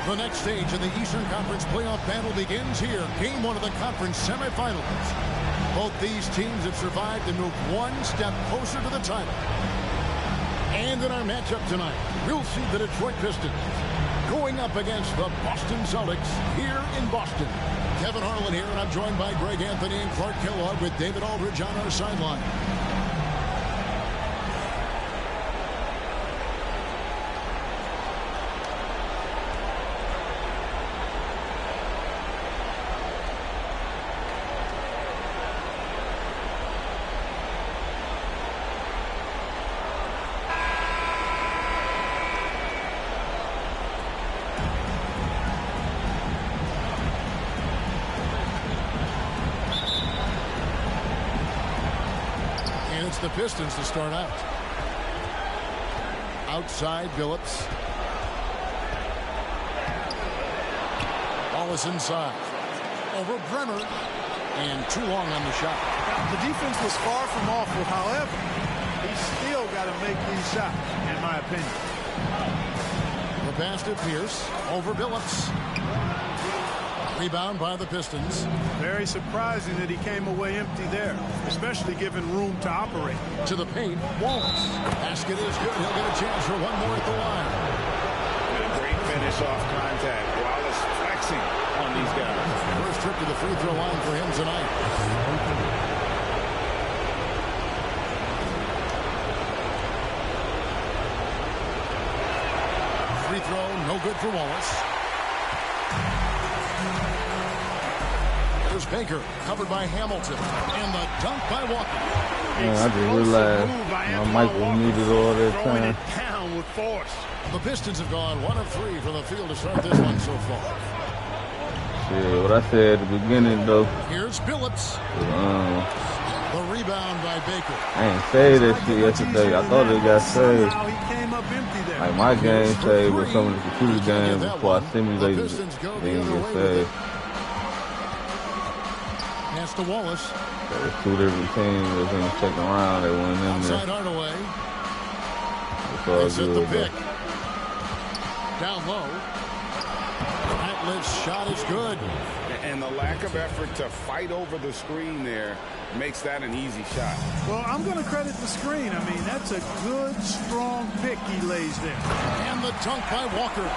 The next stage of the Eastern Conference playoff battle begins here. Game 1 of the conference semifinals. Both these teams have survived and moved one step closer to the title. And in our matchup tonight, we'll see the Detroit Pistons going up against the Boston Celtics here in Boston. Kevin Harlan here, and I'm joined by Greg Anthony and Clark Kellogg with David Aldridge on our sideline. The Pistons to start out. Outside Billups. Wallace inside. Over Bremer. And too long on the shot. The defense was far from awful. However, he's still got to make these shots, in my opinion. The pass to Pierce. Over Billups. Rebound by the Pistons. Very surprising that he came away empty there, especially given room to operate. To the paint, Wallace. Basket is good. He'll get a chance for one more at the line. And a great finish off contact. Wallace flexing on these guys. First trip to the free throw line for him tonight. Free throw, no good for Wallace. There's Baker, covered by Hamilton, and the dunk by Walker. Man, I just realized my mic was muted all that time. Down with force. The Pistons have gone 1 of 3 from the field to start this one so far. Shit, what I said at the beginning, though. Here's Billups. The rebound by Baker. I ain't say that shit yesterday. I thought it got saved. Like my game saved, but some of the computer games before I simulated it, they didn't get saved. Pass to Wallace. There was 2 different teams that was in the second round that went in there. Outside Hardaway. It's at all the good, pick. Down low. Atlas shot is good. And the lack of effort to fight over the screen there makes that an easy shot. Well, I'm going to credit the screen. I mean, that's a good, strong pick he lays there. And the dunk by Walker.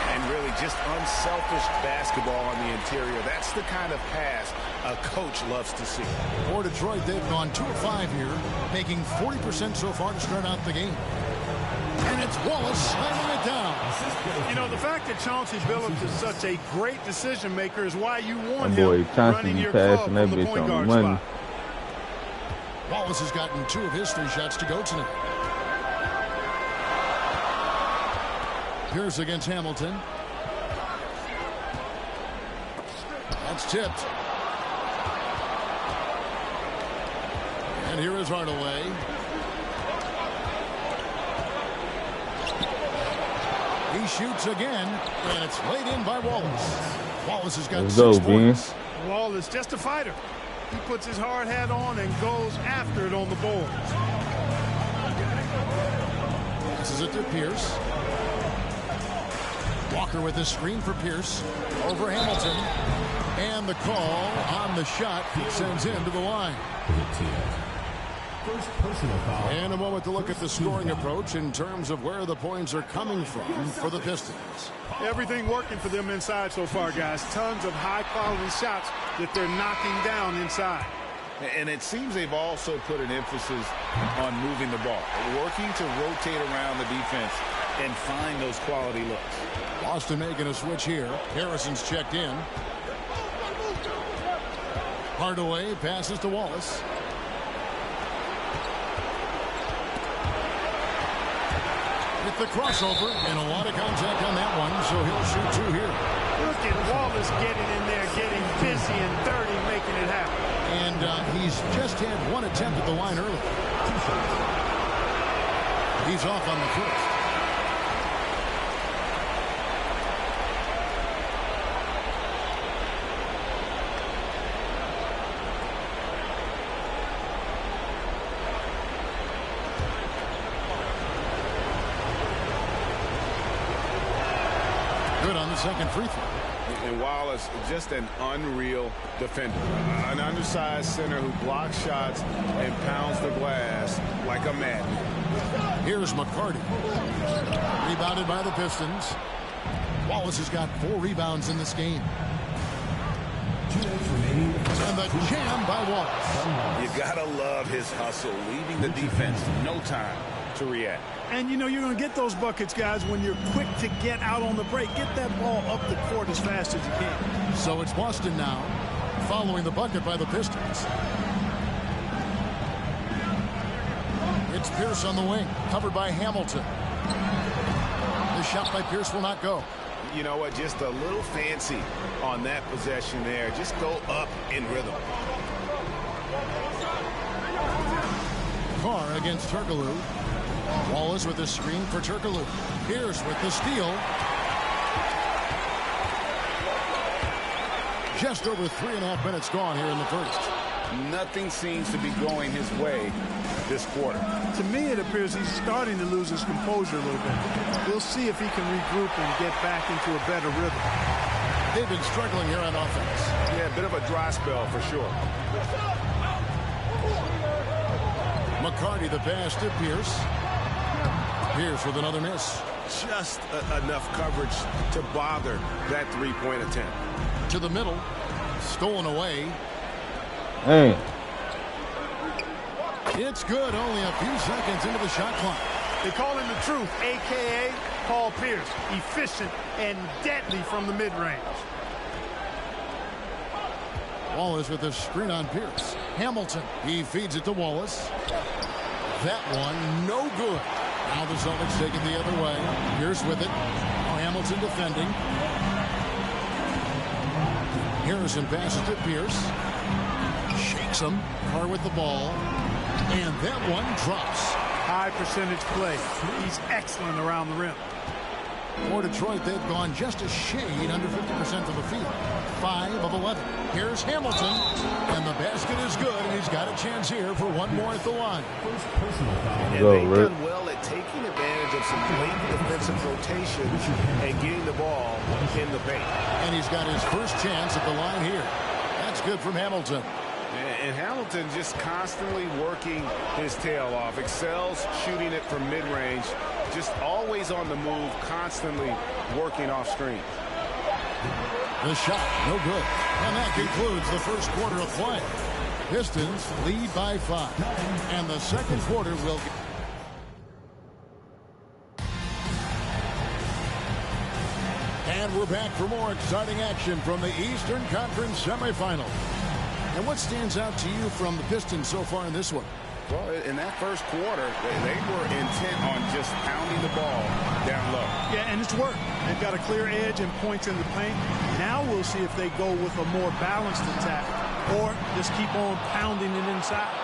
And really just unselfish basketball on the interior. That's the kind of pass a coach loves to see. For Detroit, they've gone 2 of 5 here, making 40% so far to start out the game. And it's Wallace slamming it down. You know, the fact that Chauncey Billups is such a great decision maker is why you want boy, him Chauncey running your passing club that from the bitch point on guard money. spot. Wallace has gotten 2 of his 3 shots to go tonight. Pierce against Hamilton. That's tipped. And here is Hardaway. He shoots again, and it's laid in by Wallace. Wallace has got 6 points. Wallace, just a fighter. He puts his hard hat on and goes after it on the boards. This is it to Pierce. Walker with his screen for Pierce. Over Hamilton. And the call on the shot sends him to the line. First personal foul. And a moment to look at the scoring approach in terms of where the points are coming from for the Pistons. Everything working for them inside so far, guys. Tons of high-quality shots that they're knocking down inside. And it seems they've also put an emphasis on moving the ball, working to rotate around the defense and find those quality looks. Boston making a switch here. Harrison's checked in. Hardaway passes to Wallace. With the crossover and a lot of contact on that one, so he'll shoot 2 here. Look at Wallace getting in there, getting busy and dirty, making it happen. And he's just had 1 attempt at the line early. He's off on the first. Good on the second free throw. And Wallace, just an unreal defender. An undersized center who blocks shots and pounds the glass like a madman. Here's McCarty. Rebounded by the Pistons. Wallace has got 4 rebounds in this game. And the jam by Wallace. You gotta love his hustle, leaving the defense no time to react. And, you know, you're going to get those buckets, guys, when you're quick to get out on the break. Get that ball up the court as fast as you can. So it's Boston now, following the bucket by the Pistons. It's Pierce on the wing, covered by Hamilton. The shot by Pierce will not go. You know what? Just a little fancy on that possession there. Just go up in rhythm. Carr against Turkoglu. Wallace with the screen for Turkoglu. Pierce with the steal. Just over 3.5 minutes gone here in the first. Nothing seems to be going his way this quarter. To me, it appears he's starting to lose his composure a little bit. We'll see if he can regroup and get back into a better rhythm. They've been struggling here on offense. Yeah, a bit of a dry spell for sure. McCarty the pass to Pierce. Pierce with another miss. Just enough coverage to bother that three-point attempt. To the middle. Stolen away. Hey. It's good. Only a few seconds into the shot clock. They call him the truth, a.k.a. Paul Pierce. Efficient and deadly from the mid-range. Wallace with a screen on Pierce. Hamilton. He feeds it to Wallace. That one, no good. Now the Celtics take it the other way. Pierce with it. Hamilton defending. Harrison passes to Pierce. Shakes him. Carr with the ball. And that one drops. High percentage play. He's excellent around the rim. For Detroit, they've gone just a shade under 50% from the field. 5 of 11. Here's Hamilton. And the basket is good. And he's got a chance here for one more at the line. And they've done well at taking advantage of some late defensive rotations and getting the ball in the paint. And he's got his first chance at the line here. That's good from Hamilton. And Hamilton just constantly working his tail off. Excels shooting it from mid-range. Just always on the move, constantly working off screen. The shot, no good. And that concludes the first quarter of play. Pistons lead by 5. And the second quarter will... And we're back for more exciting action from the Eastern Conference semifinals. And what stands out to you from the Pistons so far in this one? Well, in that first quarter, they were intent on just pounding the ball down low. Yeah, and it's worked. They've got a clear edge and points in the paint. Now we'll see if they go with a more balanced attack or just keep on pounding it inside.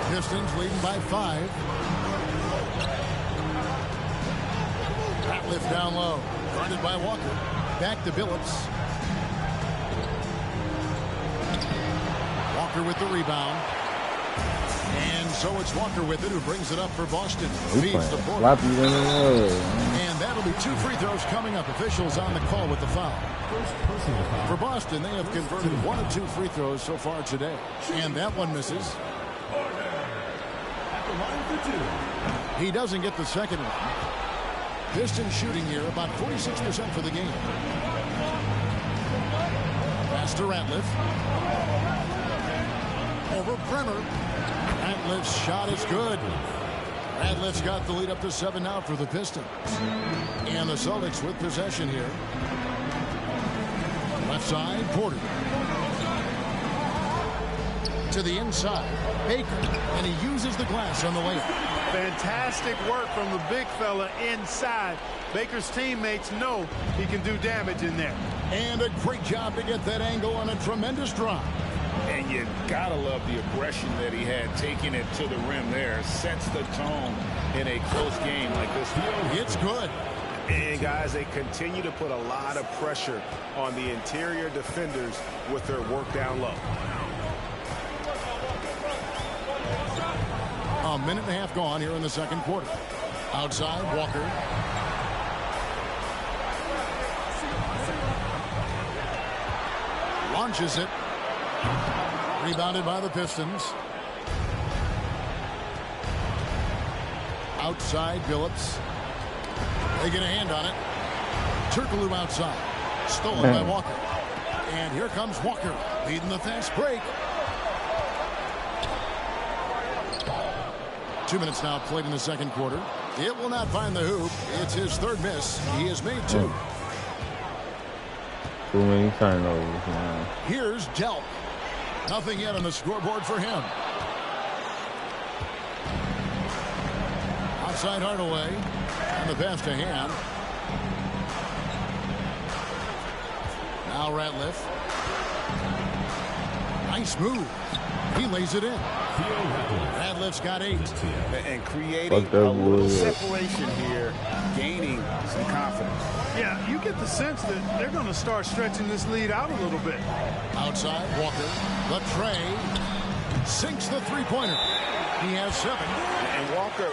Pistons leading by 5. Ratliff down low. Guarded by Walker. Back to Billups. Walker with the rebound. And so it's Walker with it, who brings it up for Boston. Feeds the Porter. And that'll be 2 free throws coming up. Officials on the call with the foul. For Boston, they have converted 1 of 2 free throws so far today. And that one misses. He doesn't get the second one. Pistons shooting here about 46% for the game. Pass to Ratliff. Over Bremer. Ratliff's shot is good. Ratliff's got the lead up to 7 now for the Pistons. And the Celtics with possession here. Left side, Porter. To the inside, Baker. And he uses the glass on the layup. Fantastic work from the big fella inside. Baker's teammates know he can do damage in there. And a great job to get that angle on a tremendous drive. And you gotta love the aggression that he had, taking it to the rim there. Sets the tone in a close game like this. It's good. And guys, they continue to put a lot of pressure on the interior defenders with their work down low. A minute and a half gone here in the second quarter. Outside, Walker. Launches it. Rebounded by the Pistons. Outside, Billups. They get a hand on it. Turkoglu outside. Stolen by Walker. And here comes Walker, leading the fast break. 2 minutes now played in the second quarter. It will not find the hoop. It's his third miss. He has made 2. Too many turnovers, man. Here's Delp. Nothing yet on the scoreboard for him. Outside Hardaway. And the pass to Hand. Now Ratliff. Nice move. He lays it in. Ratliff's got 8. And creating a little separation here, gaining some confidence. Yeah, you get the sense that they're going to start stretching this lead out a little bit. Outside, Walker. The tray. Sinks the three-pointer. He has 7. And Walker,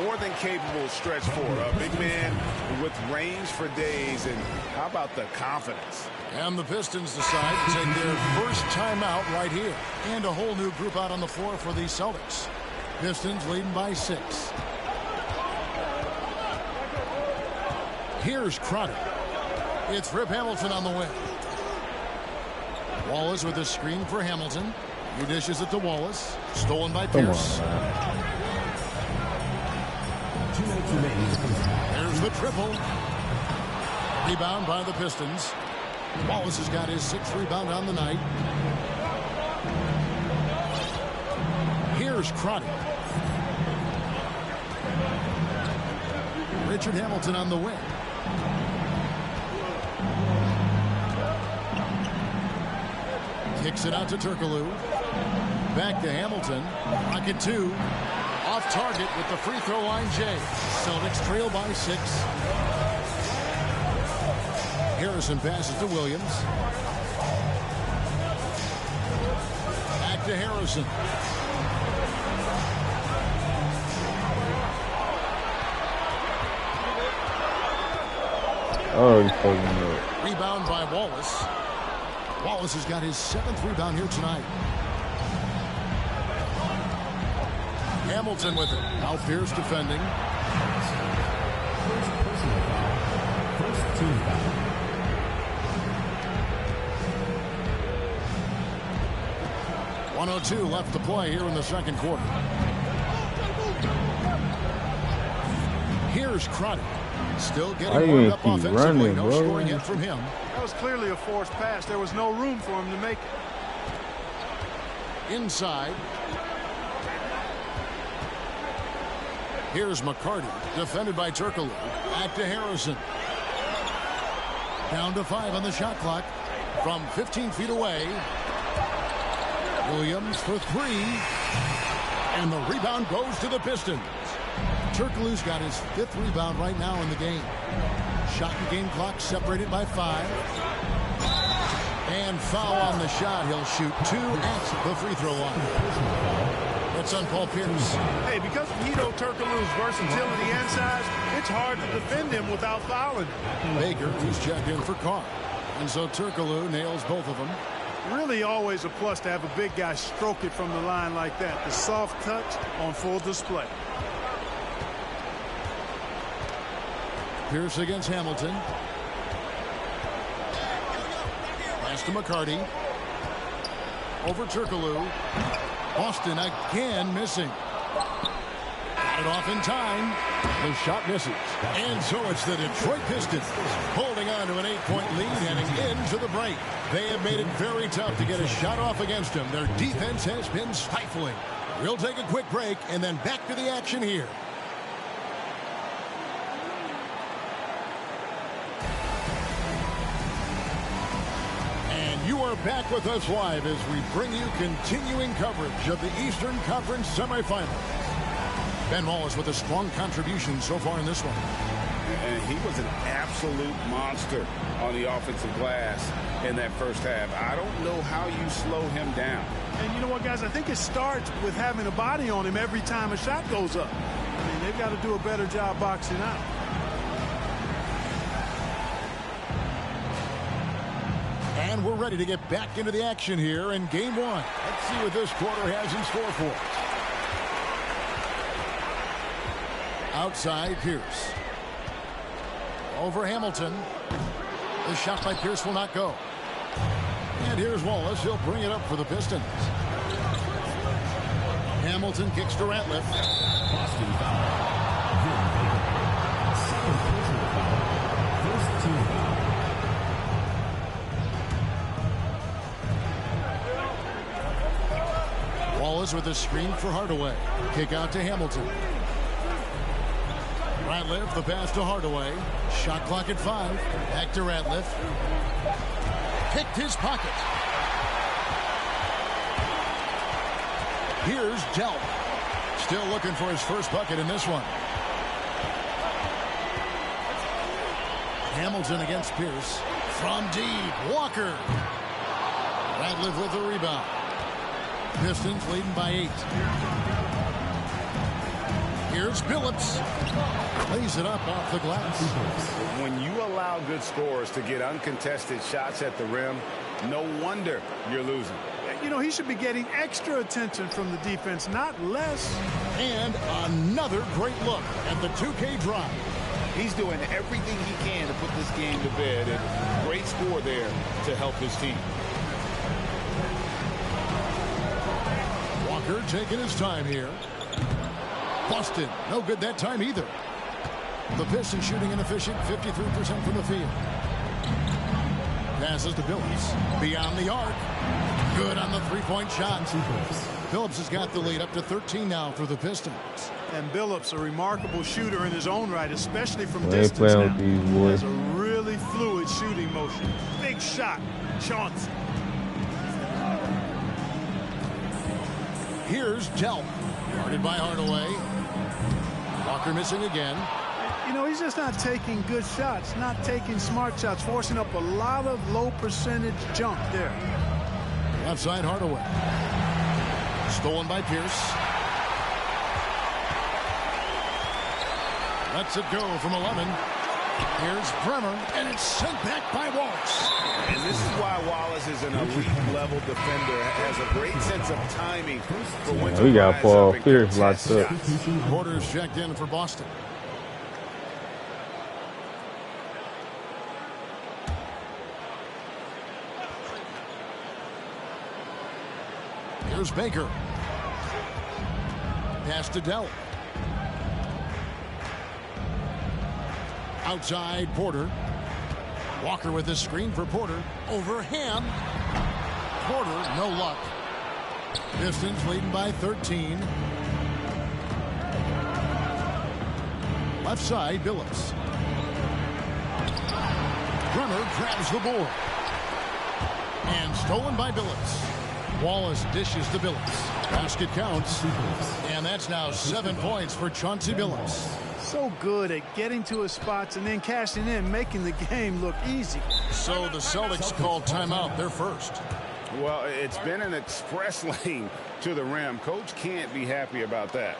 more than capable of stretch 4. A big man with range for days. And how about the confidence? And the Pistons decide to take their first timeout right here. And a whole new group out on the floor for the Celtics. Pistons leading by 6. Here's Crowder. It's Rip Hamilton on the wing. Wallace with a screen for Hamilton. He dishes it to Wallace. Stolen by Pierce. There's the triple. Rebound by the Pistons. Wallace has got his 6th rebound on the night. Here's Crotty. Richard Hamilton on the wing. Kicks it out to Turkoglu. Back to Hamilton. Rocket 2. Off target with the free throw line, Jay. Celtics trail by 6. Harrison passes to Williams. Back to Harrison. Oh, he's taking it. Rebound by Wallace. Wallace has got his 7th rebound here tonight. Hamilton with it. Now Pierce defending. First team foul. .102 left to play here in the second quarter. Here's Crotty. Still getting warmed up offensively. No scoring yet from him. That was clearly a forced pass. There was no room for him to make it. Inside. Here's McCarty. Defended by Turkoglu. Back to Harrison. Down to 5 on the shot clock. From 15 feet away. Williams for 3. And the rebound goes to the Pistons. Turkoglu's got his 5th rebound right now in the game. Shot and game clock separated by 5. And foul on the shot. He'll shoot 2 at the free throw line. It's on Paul Pierce. Hey, because of Hedo Turkoglu's versatility and size, it's hard to defend him without fouling. Baker, who's checked in for Carr. And so Turkoglu nails both of them. Really always a plus to have a big guy stroke it from the line like that. The soft touch on full display. Pierce against Hamilton. Pass to McCarty. Over Turkoglu. Boston again missing. Got it off in time. The shot misses. And so it's the Detroit Pistons holding on to an 8-point lead heading into the break. They have made it very tough to get a shot off against them. Their defense has been stifling. We'll take a quick break and then back to the action here. You are back with us live as we bring you continuing coverage of the Eastern Conference semifinals. Ben Wallace with a strong contribution so far in this one. And he was an absolute monster on the offensive glass in that first half. I don't know how you slow him down. And you know what, guys? I think it starts with having a body on him every time a shot goes up. I mean, they've got to do a better job boxing out. And we're ready to get back into the action here in game one. Let's see what this quarter has in store for us. Outside Pierce. Over Hamilton. The shot by Pierce will not go. And here's Wallace. He'll bring it up for the Pistons. Hamilton kicks to Ratliff. Boston foul. Second personal foul. First team foul. Wallace with a screen for Hardaway. Kick out to Hamilton. Ratliff, the pass to Hardaway. Shot clock at 5. Back to Ratliff. Picked his pocket. Here's Delp. Still looking for his first bucket in this one. Hamilton against Pierce. From deep, Walker. Ratliff with the rebound. Pistons leading by 8. Here's Billups. Lays it up off the glass. When you allow good scorers to get uncontested shots at the rim, no wonder you're losing. You know, he should be getting extra attention from the defense, not less. And another great look at the 2K drive. He's doing everything he can to put this game to bed, and great score there to help his team. Walker taking his time here. Busted. No good that time either. The Pistons shooting inefficient, 53% from the field. Passes to Billups. Beyond the arc. Good on the three-point shot. Billups has got the lead up to 13 now for the Pistons. And Billups, a remarkable shooter in his own right, especially from distance now. He has a really fluid shooting motion. Big shot. Chauncey. Here's Delp. Guarded by Hardaway. Walker missing again. You know, he's just not taking good shots, not taking smart shots, forcing up a lot of low percentage jump there. Outside Hardaway. Stolen by Pierce. Lets it go from 11. Here's Bremer, and it's sent back by Wallace. And this is why Wallace is an elite-level defender, has a great sense of timing for when to we got rise Paul up and Pierce contest locked up. shots. Porter's checked in for Boston. Here's Baker. Pass to Delp. Outside Porter. Walker with his screen for Porter. Over Ham. Porter, no luck. Pistons leading by 13. Left side, Billups. Bremer grabs the board. And stolen by Billups. Wallace dishes to Billups. Basket counts. And that's now 7 points for Chauncey Billups. So good at getting to his spots and then cashing in, making the game look easy. So the Celtics called timeout. They're first. Well, it's been an express lane to the rim. Coach can't be happy about that.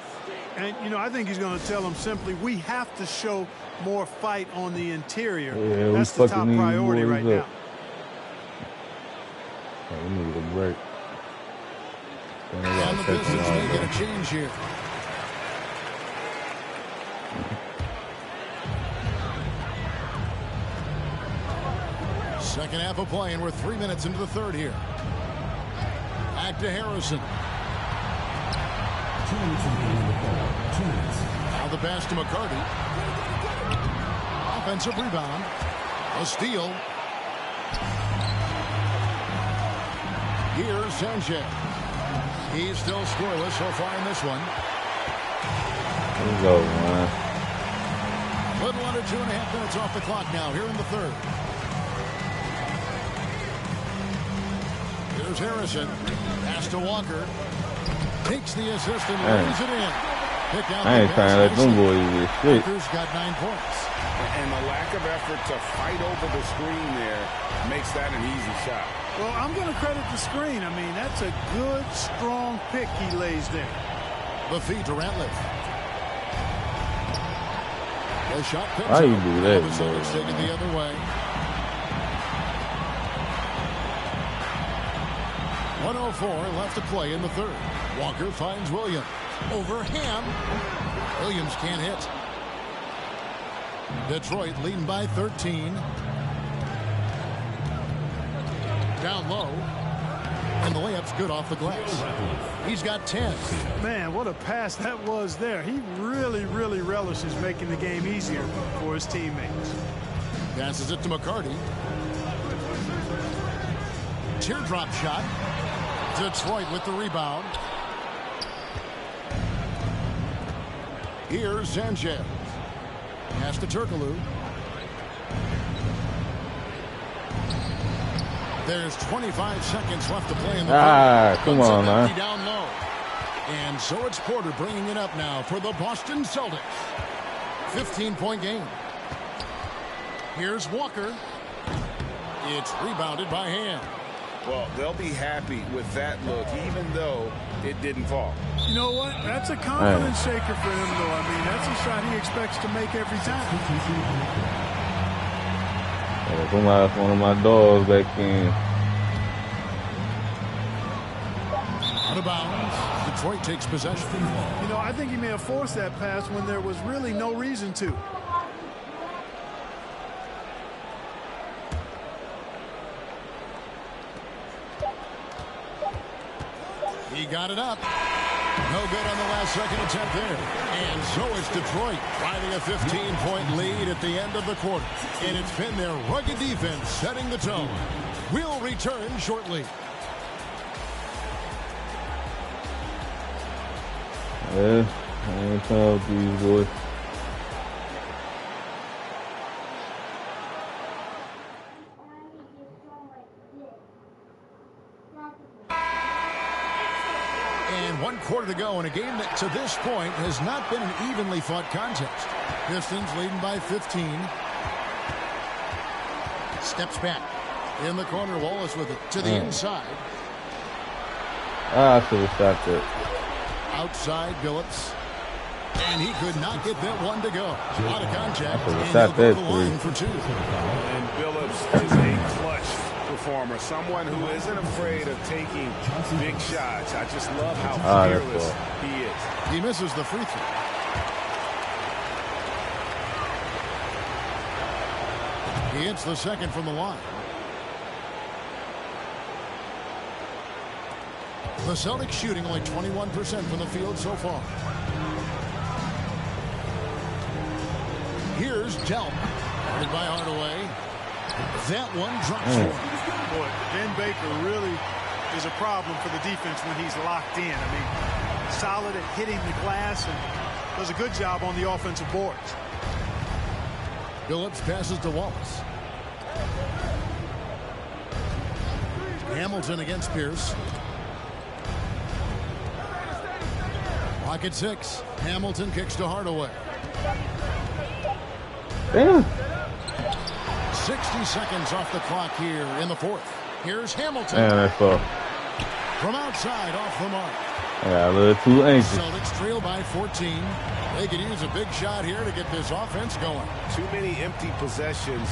And, you know, I think he's going to tell them simply, we have to show more fight on the interior. Yeah, that's the top priority right now. Oh, we need a break. And the Pistons may get a change here. Second half of play, and we're 3 minutes into the third here. Back to Harrison. Now the pass to McCarty. Offensive rebound. A steal. Here's Sanchez. He's still scoreless so far in this one. Let's go, man. Little under 2.5 minutes off the clock now here in the third. Here's Harrison. Pass to Walker. Takes the assist and lays it in. I ain't trying to let them boys get shit. Walker's got 9 points. And the lack of effort to fight over the screen there makes that an easy shot. Well, I'm going to credit the screen. I mean, that's a good, strong pick he lays there. The feed to Ratliff. The shot comes How you out. do that, The Celtics take it the other way. 1:04 left to play in the third. Walker finds Williams. Over Ham. Williams can't hit. Detroit leading by 13. Down low. And the layup's good off the glass. He's got 10. Man, what a pass that was there. He really, really relishes making the game easier for his teammates. Passes it to McCarty. Teardrop shot. Detroit with the rebound. Here's Sanchez. Pass to Turkoglu. There's 25 seconds left to play in the third. Come on, man. Down low. And so it's Porter bringing it up now for the Boston Celtics. 15-point game. Here's Walker. It's rebounded by Ham. Well, they'll be happy with that look, even though it didn't fall. You know what? That's a confidence shaker for him, though. I mean, that's a shot he expects to make every time. One of my dogs back in. Out of bounds. Detroit takes possession. You know, I think he may have forced that pass when there was really no reason to. He got it up. No good on the last second attempt there. And so it's Detroit finding a 15-point lead at the end of the quarter. And it's been their rugged defense setting the tone. We'll return shortly. Yeah, I ain't talking with these boys. And 1 quarter to go in a game that to this point has not been an evenly fought contest. Pistons leading by 15. Steps back. In the corner, Wallace with it to the inside. I should have stopped it. Outside, Billups. And he could not get that one to go. A lot of contact. And Shot he'll go that to the line three. for 2. And Billups is a clutch performer, someone who isn't afraid of taking big shots. I just love how fearless he is. He misses the free throw. He hits the second from the line. The Celtics shooting only 21% from the field so far. Here's Delp. Guarded by Hardaway. That one drops one. Boy, Ben Baker really is a problem for the defense when he's locked in. I mean, solid at hitting the glass and does a good job on the offensive boards. Billups passes to Wallace. Hamilton against Pierce. Clock at 6. Hamilton kicks to Hardaway. Damn. 60 seconds off the clock here in the fourth. Here's Hamilton. Damn, that's far. From outside, off the mark. I got a little too anxious. Celtics trail by 14. They could use a big shot here to get this offense going. Too many empty possessions.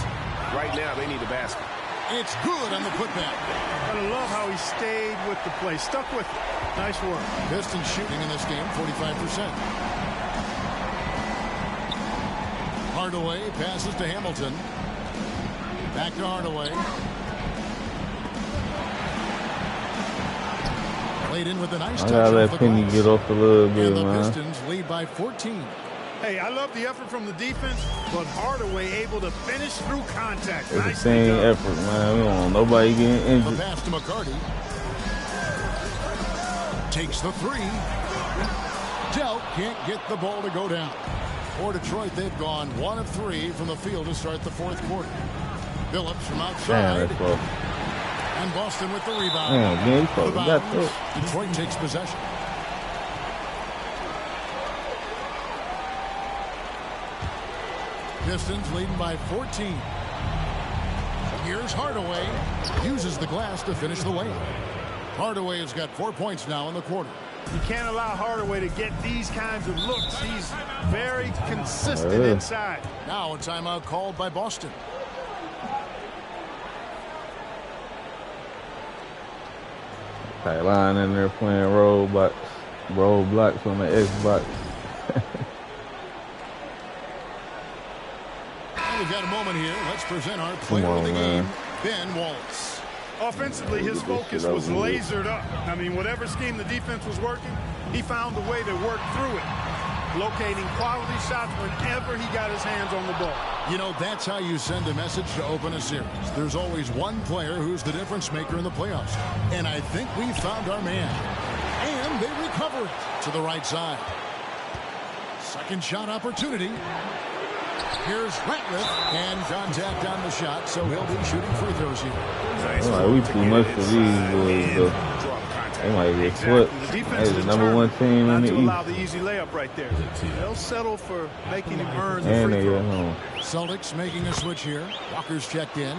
Right now, they need a basket. It's good on the putback. I love how he stayed with the play. Stuck with it. Nice work. Pistons shooting in this game, 45%. Hardaway passes to Hamilton. Back to Hardaway. Played in with a nice touch. I gotta let Penny get off a little bit, and the man. Pistons lead by 14. Hey, I love the effort from the defense, but Hardaway able to finish through contact. It's the Nicely same done. effort, man. We don't want nobody getting The injured. pass to McCarty. Takes the three. Delp can't get the ball to go down. For Detroit, they've gone 1 of 3 from the field to start the fourth quarter. Billups from Damn, outside. that's close. And Boston with the rebound. Damn, man, you probably got Rebounds. that. Detroit takes possession. Pistons leading by 14. Here's Hardaway. Uses the glass to finish the layup. Hardaway has got 4 points now in the quarter. You can't allow Hardaway to get these kinds of looks. He's very consistent inside. Now a timeout called by Boston. Kylan in there playing Roblox on the Xbox. We've got a moment here. Let's present our player of the game, Ben Wallace. Offensively, his focus was lasered up. I mean, whatever scheme the defense was working, he found a way to work through it, locating quality shots whenever he got his hands on the ball. You know, that's how you send a message to open a series. There's always one player who's the difference maker in the playoffs. And I think we found our man. And they recover it to the right side. Second shot opportunity. Here's Ratliff, and contact on the shot, so he'll be shooting free throws here. We too much for these boys, though. They might get swept. They're the #1 team in the East. Allow the easy layup right there. They'll settle for making him earn the free throw. Celtics making a switch here. Walker's checked in.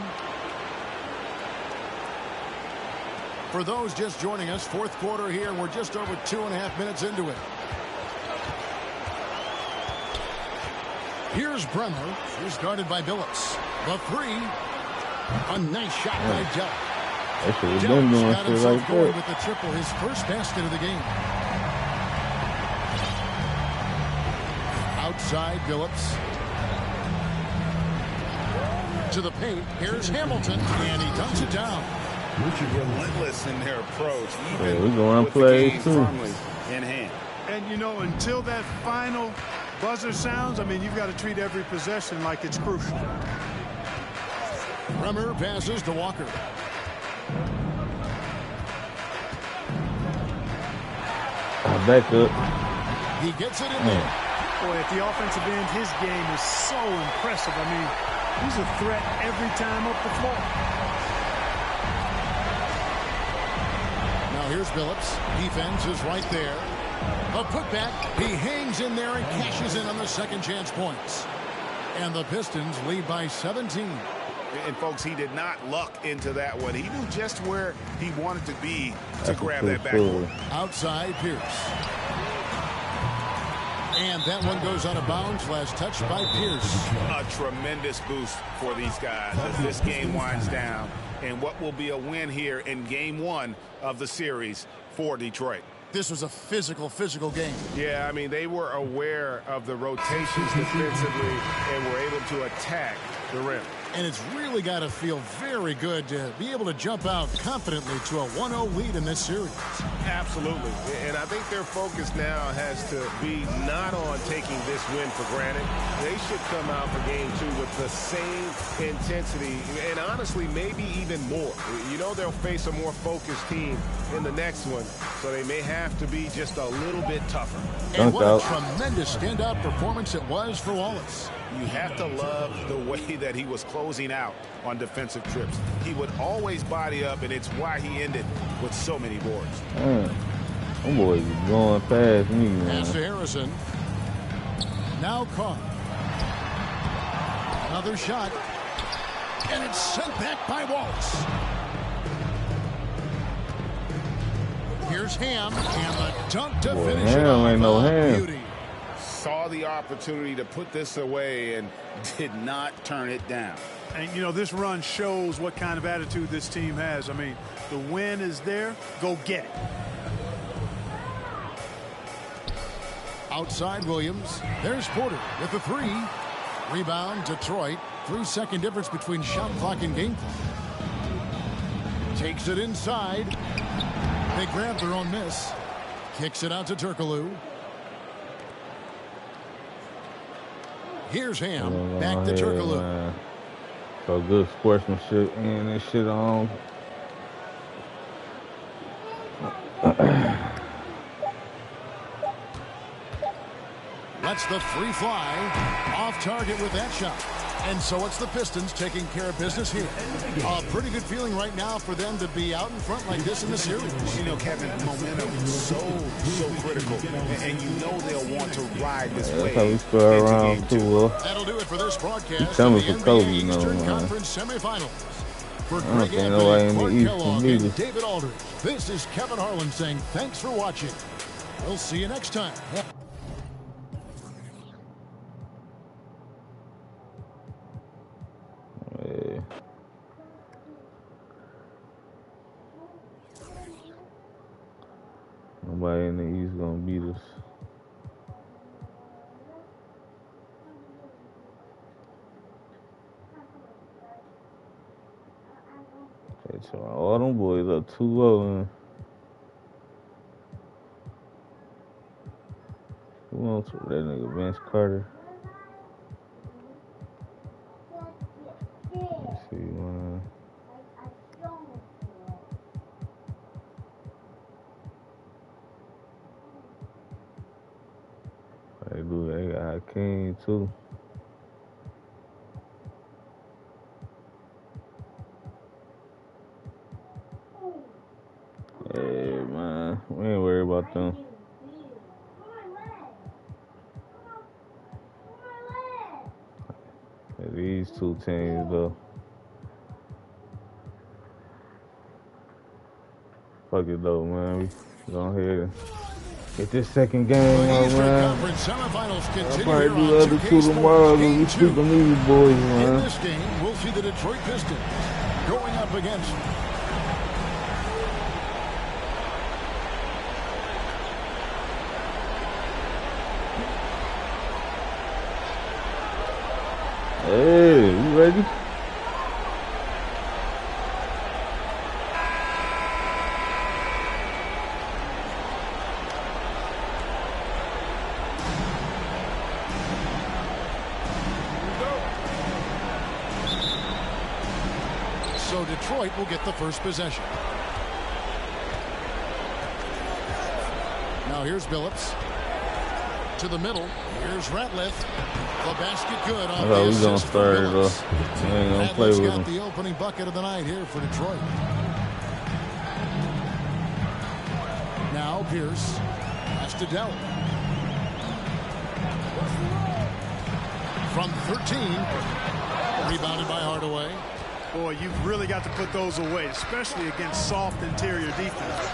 For those just joining us, fourth quarter here. We're just over 2.5 minutes into it. Here's Bremer. He's guarded by Billups. The three. A nice shot by Dell. They should have been doing shit like that. With the triple, his first basket of the game. Outside Billups. To the paint. Here's Hamilton, and he dunks it down. Relentless in their approach. Yeah, we going to play too. In hand. And, you know, until that final buzzer sounds, I mean, you've got to treat every possession like it's crucial. Bremer passes to Walker. Back up. He gets it in there. Boy, at the offensive end, his game is so impressive. I mean, he's a threat every time up the floor. Now here's Billups. Defense is right there. A putback. He hangs in there and cashes in on the second chance points. And the Pistons lead by 17. And, folks, he did not luck into that one. He knew just where he wanted to be to grab that backboard. Outside Pierce. And that one goes out of bounds. Last touch by Pierce. A tremendous boost for these guys as this game winds down. And what will be a win here in game one of the series for Detroit. This was a physical game. Yeah, I mean, they were aware of the rotations defensively and were able to attack the rim. And it's really got to feel very good to be able to jump out confidently to a 1-0 lead in this series. Absolutely. And I think their focus now has to be not on taking this win for granted. They should come out for game two with the same intensity and honestly maybe even more. You know, they'll face a more focused team in the next one, so they may have to be just a little bit tougher. And what a tremendous standout performance it was for Wallace. You have to love the way that he was closing out on defensive trips. He would always body up, and it's why he ended with so many boards. Them boys is going past me, man. Pass to Harrison. Now Carr. Another shot. And it's sent back by Wallace. Here's Ham, and the dunk to finish it off. Ain't no Ham. Beauty. Saw the opportunity to put this away and did not turn it down. And, you know, this run shows what kind of attitude this team has. I mean, the win is there. Go get it. Outside Williams. There's Porter with the three. Rebound, Detroit. 3-second difference between shot clock and game clock. Takes it inside. They grab their own miss. Kicks it out to Turkoglu. Here's Ham. Back to Turkoglu. So good sportsmanship and this shit on. Lets the three fly. Off target with that shot. And so it's the Pistons taking care of business here. A pretty good feeling right now for them to be out in front like this in the series. You know, Kevin, momentum is so critical. And you know they'll want to ride this wave. That's how we start around too well. That'll do it for this broadcast. Tell me of for the Kobe, NBA you know, Eastern man. Conference semifinals. For I don't Greg think nobody in Anthony, the Clark East Kellogg, can beat and us. David Aldridge, this is Kevin Harlan saying thanks for watching. We'll see you next time. Yeah. Nobody in the East gonna beat us. All them boys up 2-0. Who wants that nigga Vince Carter? Let's see, man. They got Hakeem too. Hey, man, we ain't worried about them. Yeah, these two teams, though. Fuck it, though, man. We go ahead and get this second game, man. I'll probably do the other two tomorrow, but we sweeping these boys, man. In this game, we'll see the Detroit Pistons going up against Hey, you ready? So Detroit will get the first possession. Now here's Billups. To the middle. Here's Ratliff. The basket good on the assist. Gonna start it off. We ain't gonna play with him. The opening bucket of the night here for Detroit. Now Pierce has to Dell. From 13. Rebounded by Hardaway. Boy, you've really got to put those away, especially against soft interior defense.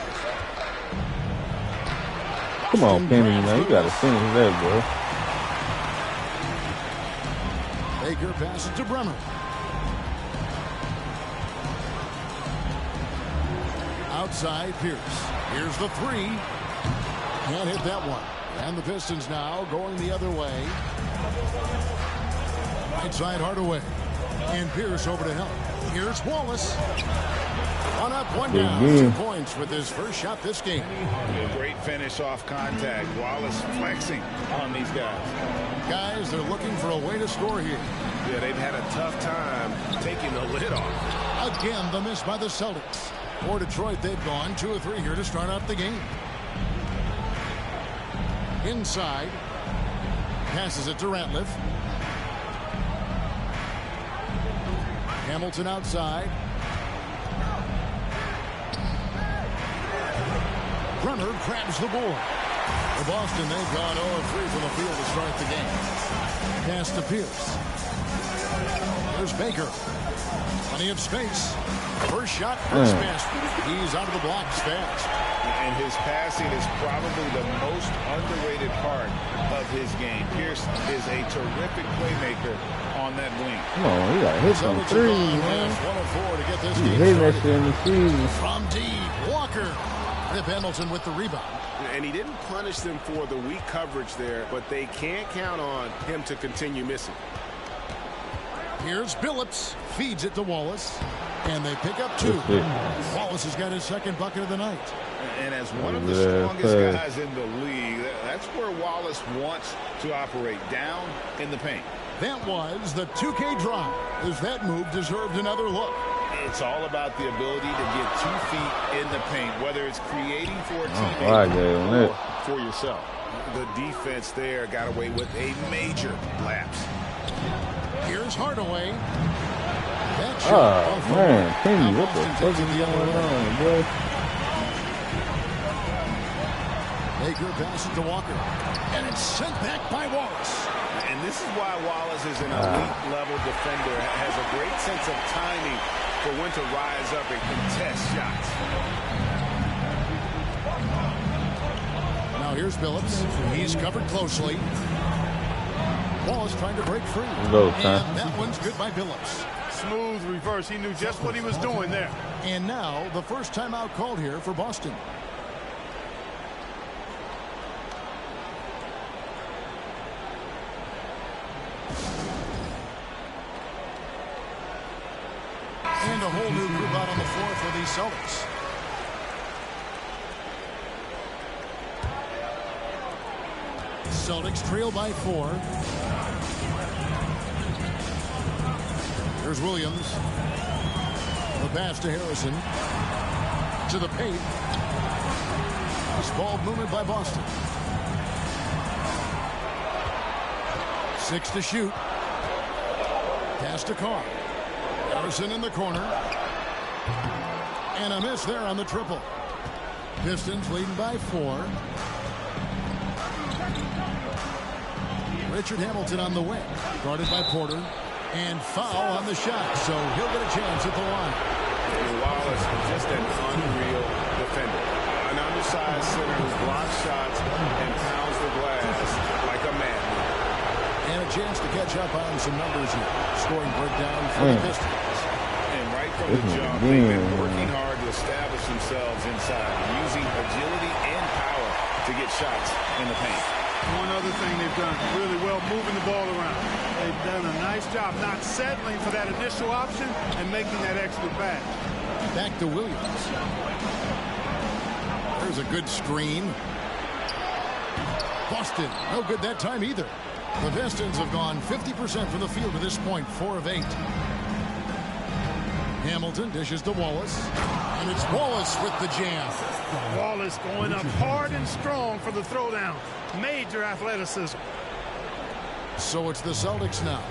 Come on, Kenny, man. You gotta finish that, bro. Baker passes to Bremer. Outside Pierce. Here's the three. Can't hit that one. And the Pistons now going the other way. Right side Hardaway. And Pierce over to help. Here's Wallace. One up, one down. 2 points with his first shot this game. A great finish off contact. Wallace flexing on these guys. Guys, they're looking for a way to score here. Yeah, they've had a tough time taking the lid off. Again, the miss by the Celtics. For Detroit, they've gone 2 of 3 here to start out the game. Inside. Passes it to Ratliff. Hamilton outside. Runner grabs the board. For Boston, they've gone 0 of 3 from the field to start the game. Pass to Pierce. There's Baker. Plenty of space. First shot, first basket. He's out of the blocks fast. And his passing is probably the most underrated part of his game. Pierce is a terrific playmaker on that wing. Come on, he got hit some threes, man. 1 of 4 to get this He's game hitting that started. shit in the season. From deep, Walker. Rip Hamilton with the rebound. And he didn't punish them for the weak coverage there, but they can't count on him to continue missing. Here's Billups. Feeds it to Wallace. And they pick up 2. Wallace has got his second bucket of the night. And as one of the strongest guys in the league, that's where Wallace wants to operate, down in the paint. That was the 2K drive. As that move deserved another look. It's all about the ability to get 2 feet in the paint, whether it's creating for a teammate or for yourself. The defense there got away with a major lapse. Here's Hardaway. Oh, man. Kenny, what the fuck is going on, bro? Baker passes to Walker. And it's sent back by Wallace. And this is why Wallace is an elite-level defender. Has a great sense of timing for when to rise up and contest shots. Now here's Billups. He's covered closely. Wallace trying to break free. And that one's good by Billups. Smooth reverse. He knew just what he was doing there. And now the first timeout called here for Boston. And a whole new group out on the floor for the Celtics. Celtics trail by 4. Here's Williams. The pass to Harrison. To the paint. This ball movement by Boston. 6 to shoot. Pass to Carr. Harrison in the corner. And a miss there on the triple. Pistons leading by 4. Richard Hamilton on the wing. Guarded by Porter. And foul on the shot. So he'll get a chance at the line. Wallace, just an unreal defender. An undersized center who blocks shots and pounds the glass like a madman. And a chance to catch up on some numbers here. Scoring breakdown for the Pistons. And right from the jump, they've been working hard to establish themselves inside, using agility and power to get shots in the paint. One other thing they've done really well, moving the ball around. They've done a nice job not settling for that initial option and making that extra pass. Back to Williams. There's a good screen. Boston, no good that time either. The Pistons have gone 50% from the field to this point, 4 of 8. Hamilton dishes to Wallace. And it's Wallace with the jam. Wallace going up hard and strong for the throwdown. Major athleticism. So it's the Celtics now.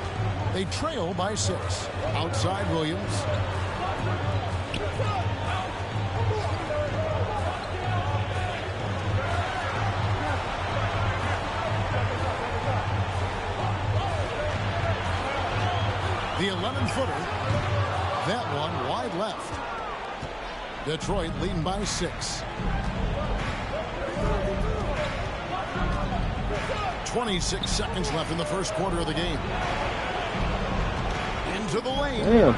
They trail by 6. Outside Williams. The 11-footer. That one wide left. Detroit leading by 6. 26 seconds left in the first quarter of the game. Into the lane. Damn,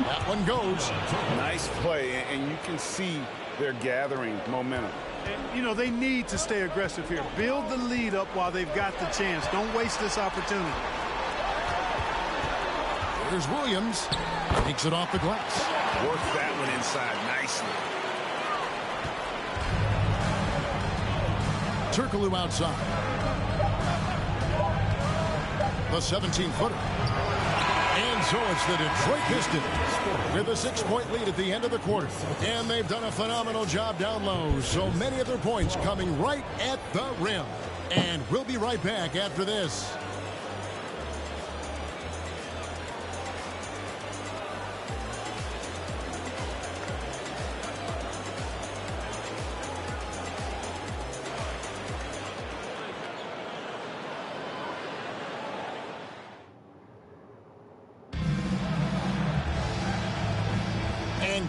that one goes. Nice play, and you can see they're gathering momentum. And, you know, they need to stay aggressive here. Build the lead up while they've got the chance. Don't waste this opportunity. There's Williams. Takes it off the glass. Work that one inside nicely. Turkoglu outside. The 17-footer. And so it's the Detroit Pistons with a 6-point lead at the end of the quarter. And they've done a phenomenal job down low. So many of their points coming right at the rim. And we'll be right back after this.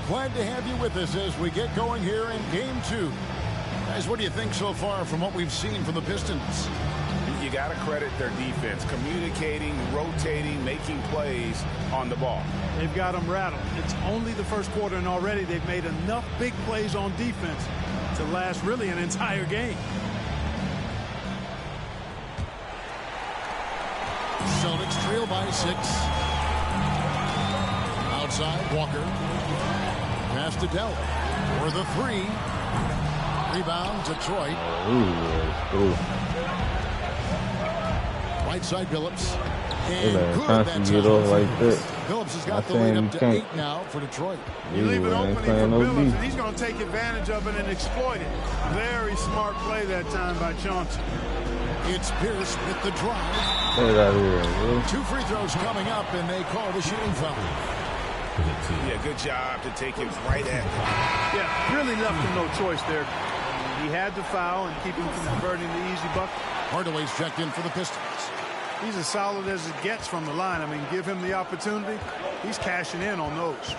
Glad to have you with us as we get going here in Game 2. Guys, what do you think so far from what we've seen from the Pistons? You got to credit their defense, communicating, rotating, making plays on the ball. They've got them rattled. It's only the first quarter, and already they've made enough big plays on defense to last really an entire game. Celtics trail by 6. Outside, Walker. Pass to Dell for the 3. Rebound, Detroit. Right side, Billups. And good that time. Billups has got the lead up to 8 now for Detroit. You leave an opening for Billups, and he's going to take advantage of it and exploit it. Very smart play that time by Chauncey. It's Pierce with the drive. Get out of here, 2 free throws coming up, and they call the shooting foul. Yeah, good job to take it right at him. Yeah, really left him no choice there. He had to foul and keep him from converting the easy bucket. Hardaway's checked in for the Pistons. He's as solid as it gets from the line. I mean, give him the opportunity. He's cashing in on those.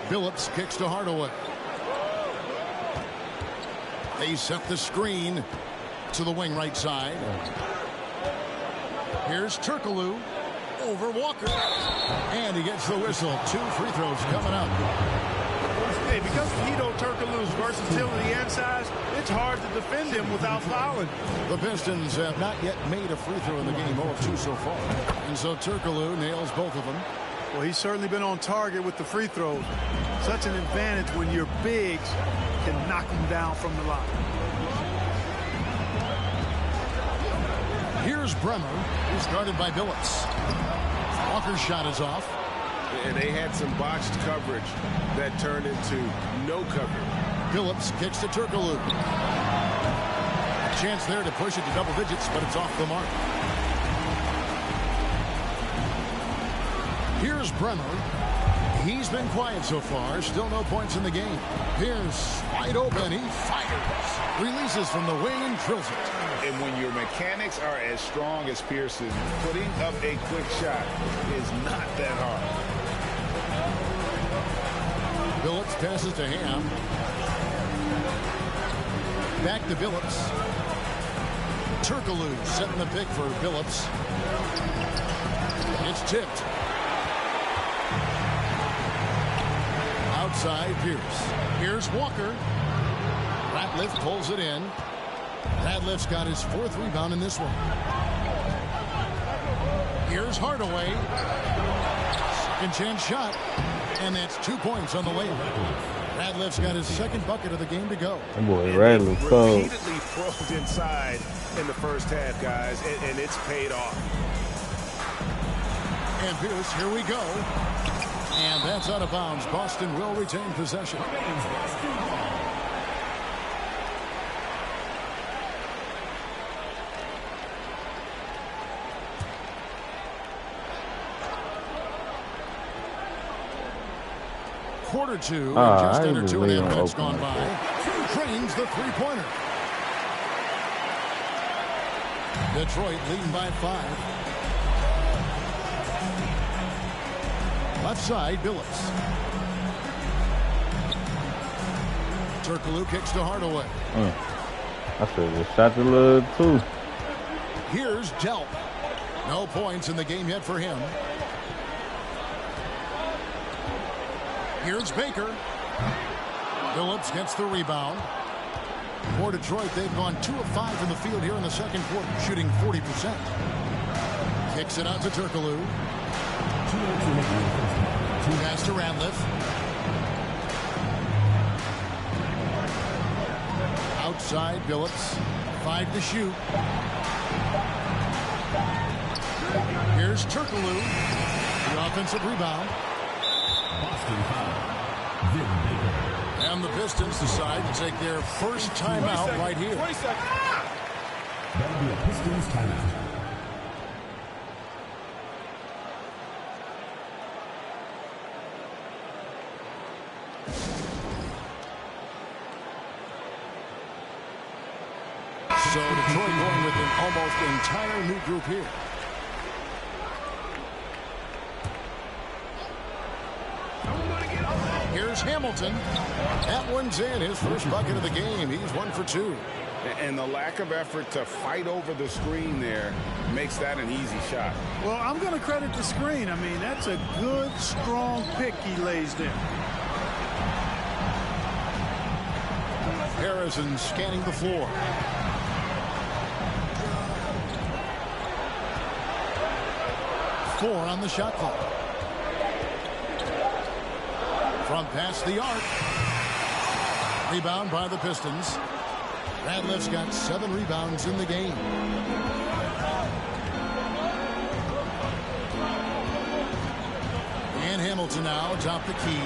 Billups kicks to Hardaway. They set the screen to the wing right side. Here's Turkoglu over Walker. And he gets the whistle. 2 free throws coming up. Hey, because of Hedo Turkoglu's versatility and size, it's hard to defend him without fouling. The Pistons have not yet made a free throw in the game. 0 of 2 so far. And so Turkoglu nails both of them. Well, he's certainly been on target with the free throws. Such an advantage when your bigs can knock him down from the line. Here's Bremer, who's guarded by Billups. Walker's shot is off. And they had some botched coverage that turned into no coverage. Billups kicks to Turkoglu. A chance there to push it to double digits, but it's off the mark. Here's Bremer. He's been quiet so far. Still no points in the game. Pierce wide open. He fires. Releases from the wing and drills it. And when your mechanics are as strong as Pearson's, putting up a quick shot is not that hard. Billups passes to Ham. Back to Billups. Turkoglu setting the pick for Billups. It's tipped. Outside Pierce. Here's Walker. Ratliff pulls it in. Ratliff's got his 4th rebound in this one. Here's Hardaway. Second chance shot. And that's 2 points on the layup. Ratliff's got his 2nd bucket of the game to go. That boy Ratliff cold. Repeatedly probed inside in the first half, guys, and it's paid off. And Pierce, here we go. And that's out of bounds. Boston will retain possession. Quarter 2, and just under 2.5 minutes gone by. Drains the three-pointer. Detroit leading by 5. Left side, Billups. Turkoglu kicks to Hardaway. I should have shot the little too. Here's Delp. No points in the game yet for him. Here's Baker. Billups gets the rebound. For Detroit, they've gone 2 of 5 from the field here in the second quarter, shooting 40%. Kicks it out to Turkoglu. Pass to Ratliff. Outside, Billups. 5 to shoot. Here's Turkoglu. The offensive rebound. Boston foul. And the Pistons decide to take their first timeout right here. 20 seconds. That'll be a Pistons timeout. So Detroit going with an almost entire new group here. Here's Hamilton. That one's in. His first bucket of the game. He's 1 for 2. And the lack of effort to fight over the screen there makes that an easy shot. Well, I'm going to credit the screen. I mean, that's a good, strong pick he lays there. Harrison scanning the floor. Four on the shot clock. From past the arc. Rebound by the Pistons. Ratliff's got 7 rebounds in the game. And Hamilton now atop the key.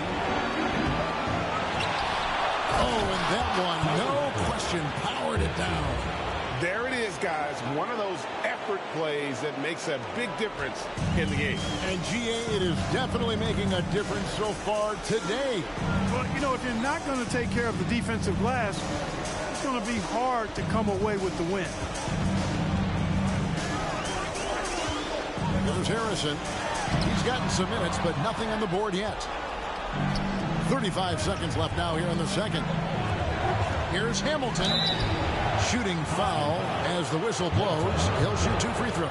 Oh, and that one, no question, powered it down. There it is, guys. One of those effort plays that makes a big difference in the game. And GA, it is definitely making a difference so far today. Well, you know, if you're not going to take care of the defensive glass, it's going to be hard to come away with the win. There's Harrison. He's gotten some minutes, but nothing on the board yet. 35 seconds left now here in the second. Here's Hamilton. Shooting foul as the whistle blows. He'll shoot 2 free throws.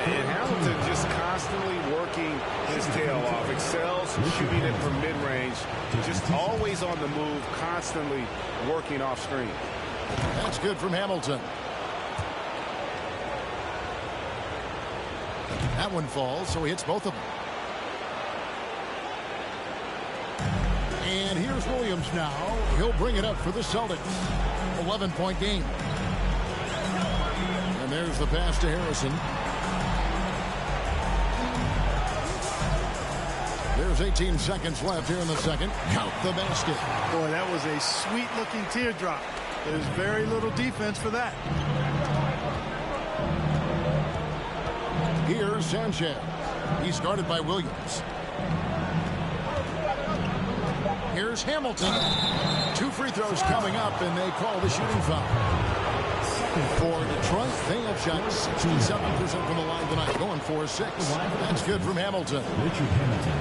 And Hamilton just constantly working his tail off. Excels shooting it from mid-range. Just always on the move, constantly working off screen. That's good from Hamilton. That one falls, so he hits both of them. And here's Williams now. He'll bring it up for the Celtics. 11-point game. And there's the pass to Harrison. There's 18 seconds left here in the second. Count the basket. Boy, that was a sweet-looking teardrop. There's very little defense for that. Here's Sanchez. He's guarded by Williams. Here's Hamilton. 2 free throws coming up, and they call the shooting foul. For Detroit, they have shot 67% from the line tonight, going 4-6. That's good from Hamilton. Richard Hamilton.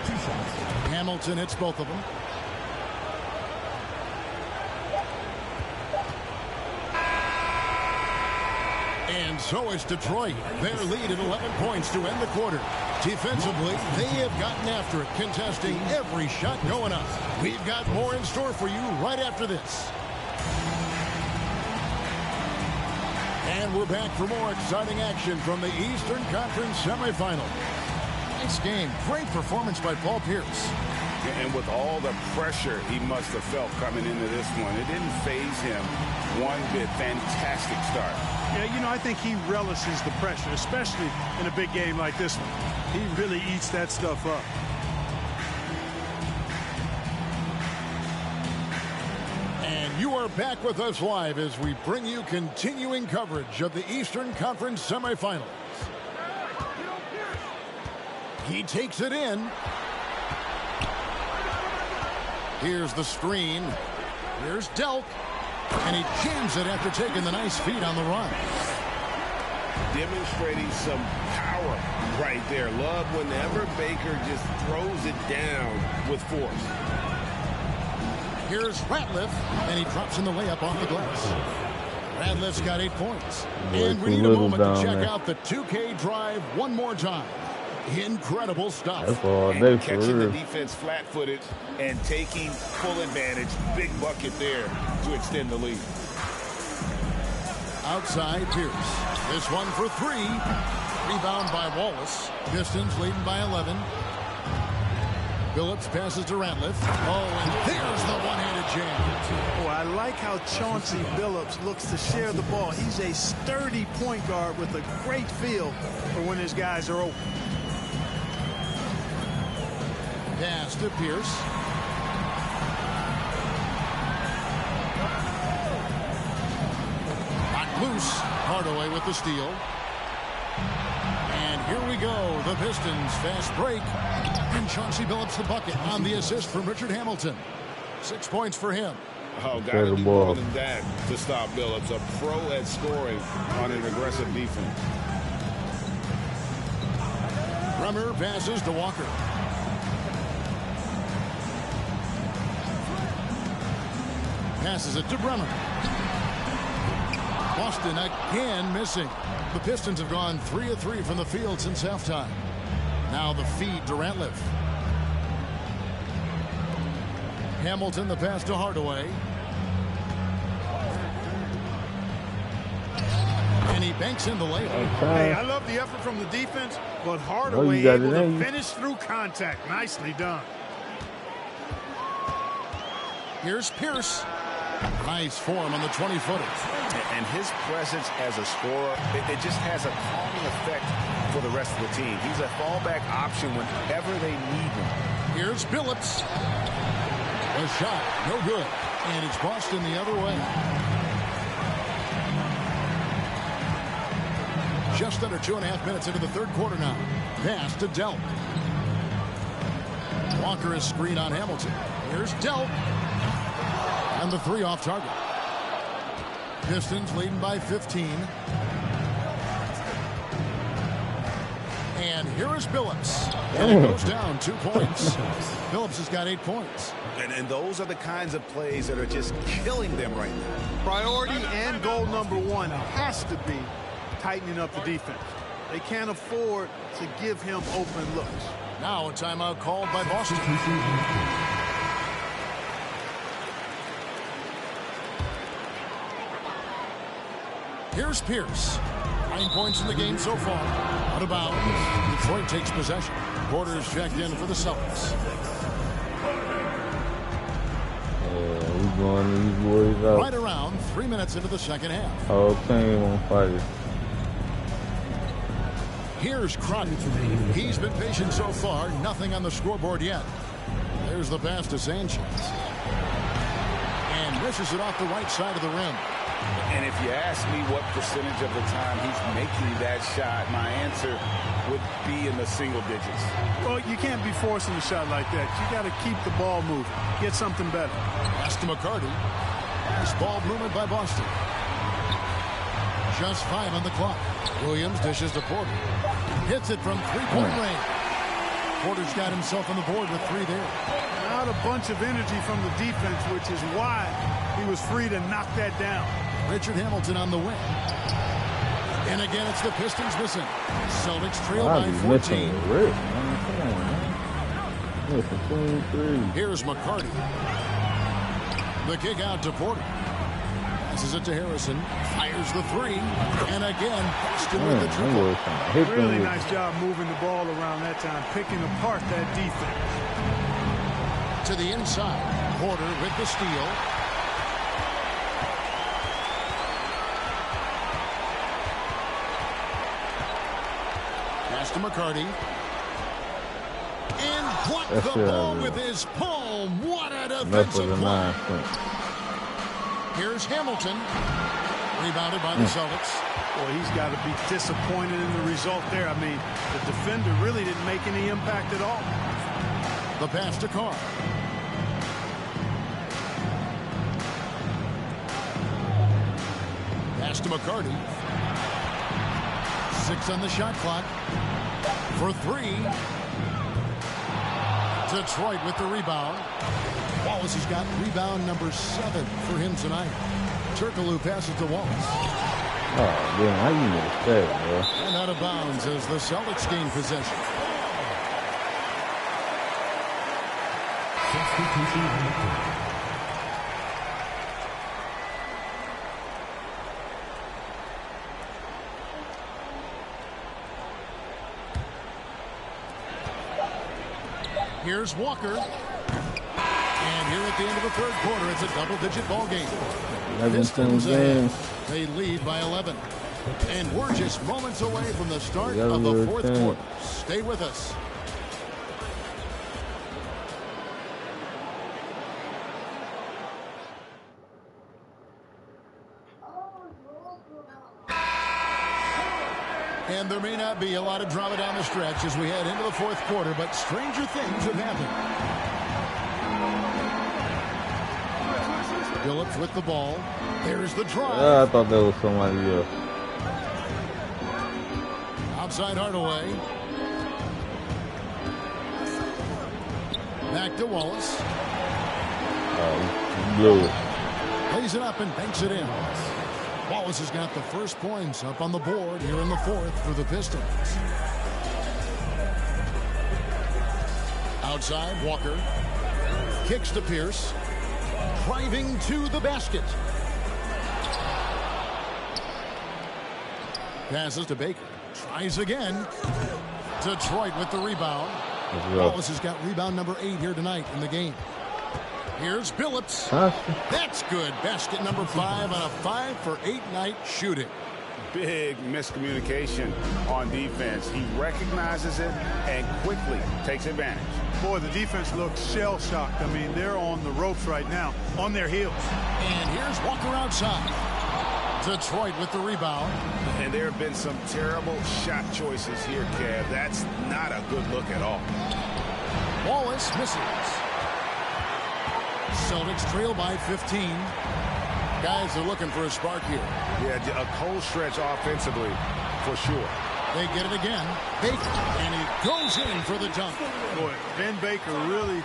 2 shots. Hamilton hits both of them. And so is Detroit. Their lead at 11 points to end the quarter. Defensively, they have gotten after it, contesting every shot going up. We've got more in store for you right after this. And we're back for more exciting action from the Eastern Conference semifinal. Nice game. Great performance by Paul Pierce. And with all the pressure he must have felt coming into this one, it didn't faze him one bit. Fantastic start. Yeah, you know, I think he relishes the pressure, especially in a big game like this one. He really eats that stuff up. And you are back with us live as we bring you continuing coverage of the Eastern Conference semifinals. He takes it in. Here's the screen. Here's Delk. And he jams it after taking the nice feed on the run. Demonstrating some power right there. Love whenever Baker just throws it down with force. Here's Ratliff, and he drops in the layup off the glass. Ratliff's got 8 points. And we need a moment to check out the 2K drive one more time. Incredible stuff. That's all day for Catching the real. defense flat-footed and taking full advantage. Big bucket there to extend the lead. Outside Pierce. This one for 3. Rebound by Wallace. Pistons leading by 11. Phillips passes to Ratliff. Oh, and there's the one-handed jam. Oh, I like how Chauncey Billups looks to share the ball. He's a sturdy point guard with a great feel for when his guys are open. Pass to Pierce. Knocked loose. Hardaway with the steal. And here we go. The Pistons fast break. And Chauncey Billups the bucket on the assist from Richard Hamilton. 6 points for him. Oh, got to do more than that to stop Billups. A pro at scoring on an aggressive defense. Bremer passes to Walker. Passes it to Bremer. Boston again missing. The Pistons have gone 3 of 3 from the field since halftime. Now the feed to Ratliff. Hamilton the pass to Hardaway. And he banks in the layup. Hey, I love the effort from the defense, but Hardaway able to finish through contact. Nicely done. Here's Pierce. Nice form on the 20-footer. And his presence as a scorer, it just has a calming effect for the rest of the team. He's a fallback option whenever they need him. Here's Billups. A shot, no good. And it's Boston the other way. Just under 2.5 minutes into the third quarter now. Pass to Delk. Walker is screened on Hamilton. Here's Delk. And the 3 off target. Pistons leading by 15. And here is Billups. And it goes down 2 points. Billups has got 8 points. And those are the kinds of plays that are just killing them right now. Priority and goal number 1 has to be tightening up the defense. They can't afford to give him open looks. Now a timeout called by Boston. Here's Pierce. 9 points in the game so far. Out of bounds. Detroit takes possession. Porter's checked in for the Celtics. He's going these boys out. Right around 3 minutes into the second half. Whole team on fire. Here's Crotty. He's been patient so far. Nothing on the scoreboard yet. There's the pass to Sanchez. And misses it off the right side of the rim. And if you ask me what percentage of the time he's making that shot, my answer would be in the single digits. Well, you can't be forcing a shot like that. You got to keep the ball moving. Get something better. Pass to McCarty. Pass ball movement by Boston. Just 5 on the clock. Williams dishes to Porter. Hits it from three-point range. Porter's got himself on the board with 3 there. Not a bunch of energy from the defense, which is why he was free to knock that down. Richard Hamilton on the wing. And again, it's the Pistons missing. Celtics trail by 14. Here's McCarty. The kick out to Porter. Passes it to Harrison. Fires the 3. And again, Boston with the triple. Really nice job moving the ball around that time, picking apart that defense. To the inside. Porter with the steal. Pass to McCarty. And blocked the ball with his palm. What a defensive play. Here's Hamilton. Rebounded by the Celtics. Well, he's got to be disappointed in the result there. I mean, the defender really didn't make any impact at all. The pass to Carr. Pass to McCarty. 6 on the shot clock. For 3. Detroit with the rebound. Wallace has got rebound number 7 for him tonight. Turkoglu passes to Wallace. Oh, man, how you missed that, bro? And out of bounds as the Celtics gain possession. Here's Walker. And here at the end of the third quarter, it's a double-digit ball game. Pistons ahead. They lead by 11. And we're just moments away from the start of the fourth quarter. Stay with us. And there may not be a lot of drama down the stretch as we head into the fourth quarter, but stranger things have happened. Billups with the ball. There's the drive. I thought that was somebody else. Outside Hardaway. Back to Wallace. He blew it. Plays it up and banks it in. Wallace has got the first points up on the board here in the fourth for the Pistons. Outside, Walker. Kicks to Pierce. Driving to the basket. Passes to Baker. Tries again. Detroit with the rebound. Wallace has got rebound number 8 here tonight in the game. Here's Billups. That's good. Basket number 5 on a 5-for-8 night shooting. Big miscommunication on defense. He recognizes it and quickly takes advantage. Boy, the defense looks shell-shocked. I mean, they're on the ropes right now, on their heels. And here's Walker outside. Detroit with the rebound. And there have been some terrible shot choices here, Kev. That's not a good look at all. Wallace misses. Celtics trail by 15. Guys are looking for a spark here. Yeah, a cold stretch offensively, for sure. They get it again. Baker, and he goes in for the dunk. Boy, Ben Baker really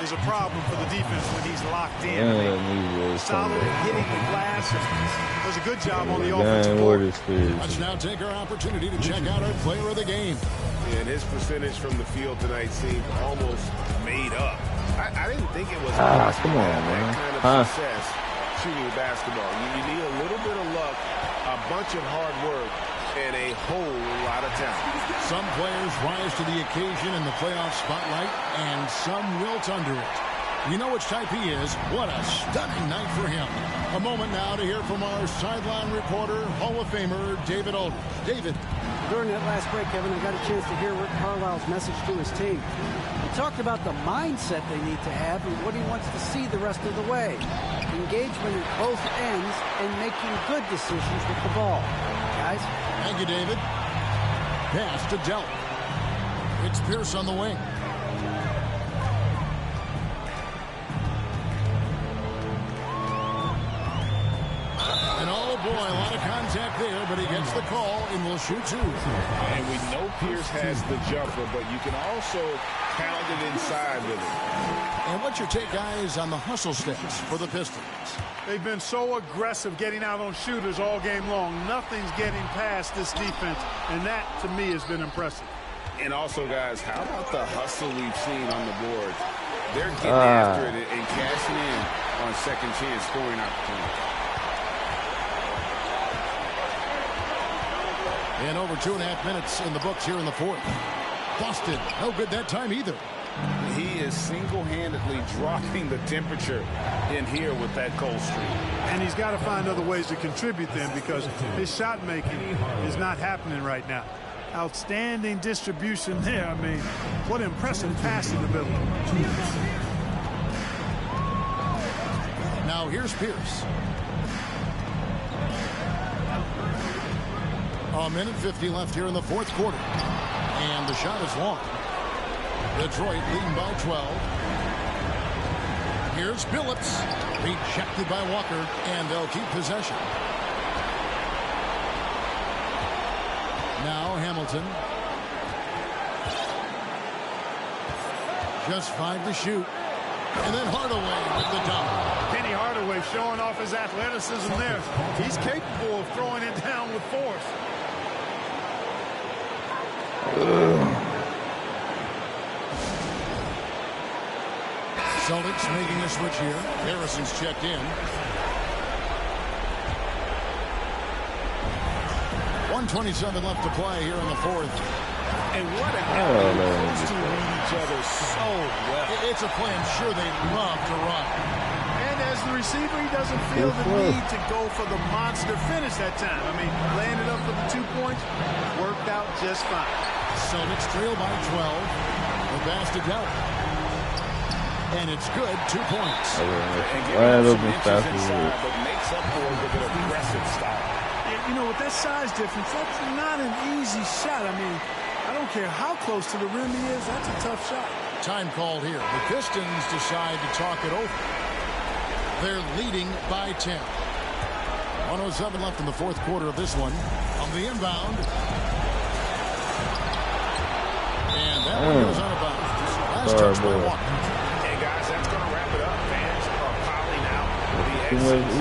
is a problem for the defense when he's locked in. Solid hitting the glass. Does a good job on the offensive board. Let's now take our opportunity to check out our player of the game. And his percentage from the field tonight seemed almost made up. I didn't think it was come on, man. Kind of success shooting basketball. You need a little bit of luck, a bunch of hard work, and a whole lot of talent. Some players rise to the occasion in the playoff spotlight, and some wilt under it. You know which type he is. What a stunning night for him. A moment now to hear from our sideline reporter, Hall of Famer David Aldridge. David. During that last break, Kevin, I got a chance to hear Rick Carlisle's message to his team. He talked about the mindset they need to have and what he wants to see the rest of the way. Engagement at both ends and making good decisions with the ball. Guys? Thank you, David. Pass to Delp. It's Pierce on the wing. And oh boy, a lot of contact there, but he gets the call and will shoot two. And we know Pierce has the jumper, but you can also pound it inside with it. And what's your take, guys, on the hustle steps for the Pistons? They've been so aggressive getting out on shooters all game long. Nothing's getting past this defense, and that, to me, has been impressive. And also, guys, how about the hustle we've seen on the boards? They're getting after it and cashing in on second chance scoring opportunities. And over 2.5 minutes in the books here in the fourth. Boston, no good that time either. He is single-handedly dropping the temperature in here with that cold streak. And he's got to find other ways to contribute then, because his shot making is not happening right now. Outstanding distribution there. I mean, what impressive passing ability. Now here's Pierce. A minute 50 left here in the fourth quarter. And the shot is long. Detroit leading by 12. Here's Billups. Rejected by Walker, and they'll keep possession. Now Hamilton. Just 5 to shoot. And then Hardaway with the dunk. Penny Hardaway showing off his athleticism there. He's capable of throwing it down with force. Celtics making a switch here. Harrison's checked in. 1:27 left to play here in the fourth. And what a close to read each other so well. It's a play I'm sure they love to run. And as the receiver, he doesn't feel the need to go for the monster finish that time. I mean, laying it up for the 2 points worked out just fine. Celtics trail by 12. The pass to Delp. And it's good, 2 points. And inside, but makes up for it with an aggressive style. You know, with that size difference, that's not an easy shot. I mean, I don't care how close to the rim he is, that's a tough shot. Time called here. The Pistons decide to talk it over. They're leading by 10. 1:07 left in the fourth quarter of this one. On the inbound. And that one goes out of bounds. Last touch by Walker. Hey, guys, that's going to wrap it up. Fans are piling out. The exits.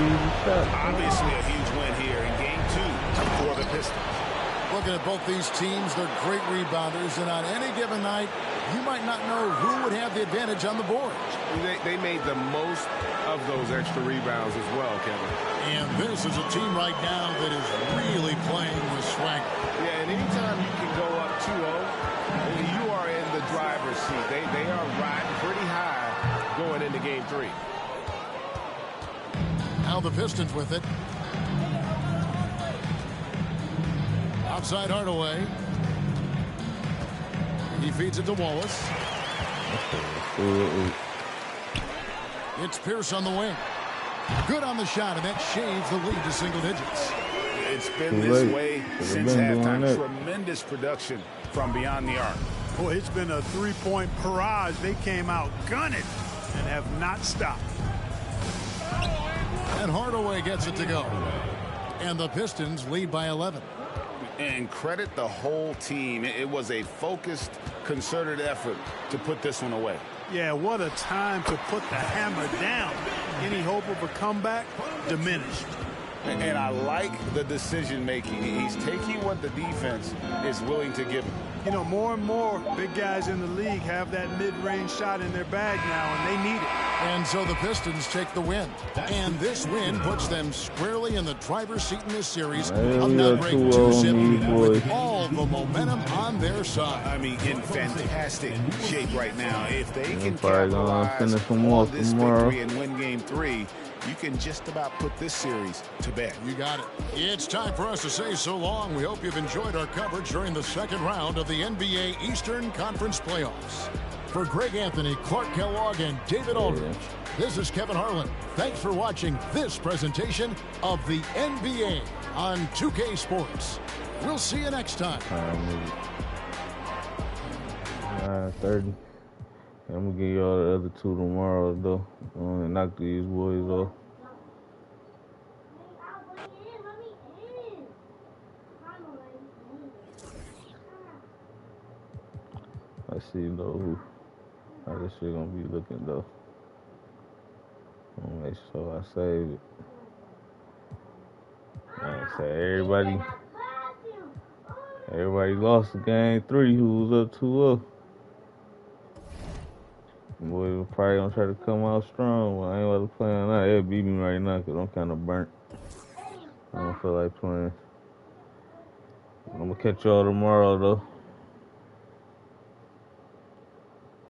Obviously a huge win here in Game 2 for the Pistons. Looking at both these teams, they're great rebounders, and on any given night, you might not know who would have the advantage on the board. They made the most of those extra rebounds as well, Kevin. And this is a team right now that is really playing with swagger. Yeah, and anytime you can go up 2-0, you are in the driver's seat. They are riding pretty high going into Game 3. Now the Pistons with it. Outside Hardaway. He feeds it to Wallace. It's Pierce on the wing. Good on the shot, and that shaves the lead to single digits. It's been this way since halftime. Tremendous production from beyond the arc. Boy, it's been a three-point barrage. They came out gunning and have not stopped. And Hardaway gets it to go. And the Pistons lead by 11. And credit the whole team. It was a focused, concerted effort to put this one away. Yeah, what a time to put the hammer down. Any hope of a comeback diminished. And I like the decision making. He's taking what the defense is willing to give him. You know, more and more big guys in the league have that mid-range shot in their bag now, and they need it. And so the Pistons take the win. And this win puts them squarely in the driver's seat in this series of now ranked 2-zip with all the momentum on their side. I mean, in fantastic shape right now. If they can capitalize capitalize on this victory and win game 3, you can just about put this series to bed. You got it. It's time for us to say so long. We hope you've enjoyed our coverage during the second round of the NBA Eastern Conference Playoffs. For Greg Anthony, Clark Kellogg, and David Aldridge, this is Kevin Harlan. Thanks for watching this presentation of the NBA on 2K Sports. We'll see you next time. 9:30. I'm gonna give y'all the other 2 tomorrow, though. I'm gonna knock these boys off. Let's see, though, how this shit gonna be looking, though. I'm gonna make sure I save it. Like I said, everybody lost the game 3 who was up 2-0. Boys probably gonna try to come out strong, but I ain't about to play on that. It'll beat me right now because I'm kind of burnt. I don't feel like playing. I'm gonna catch y'all tomorrow, though.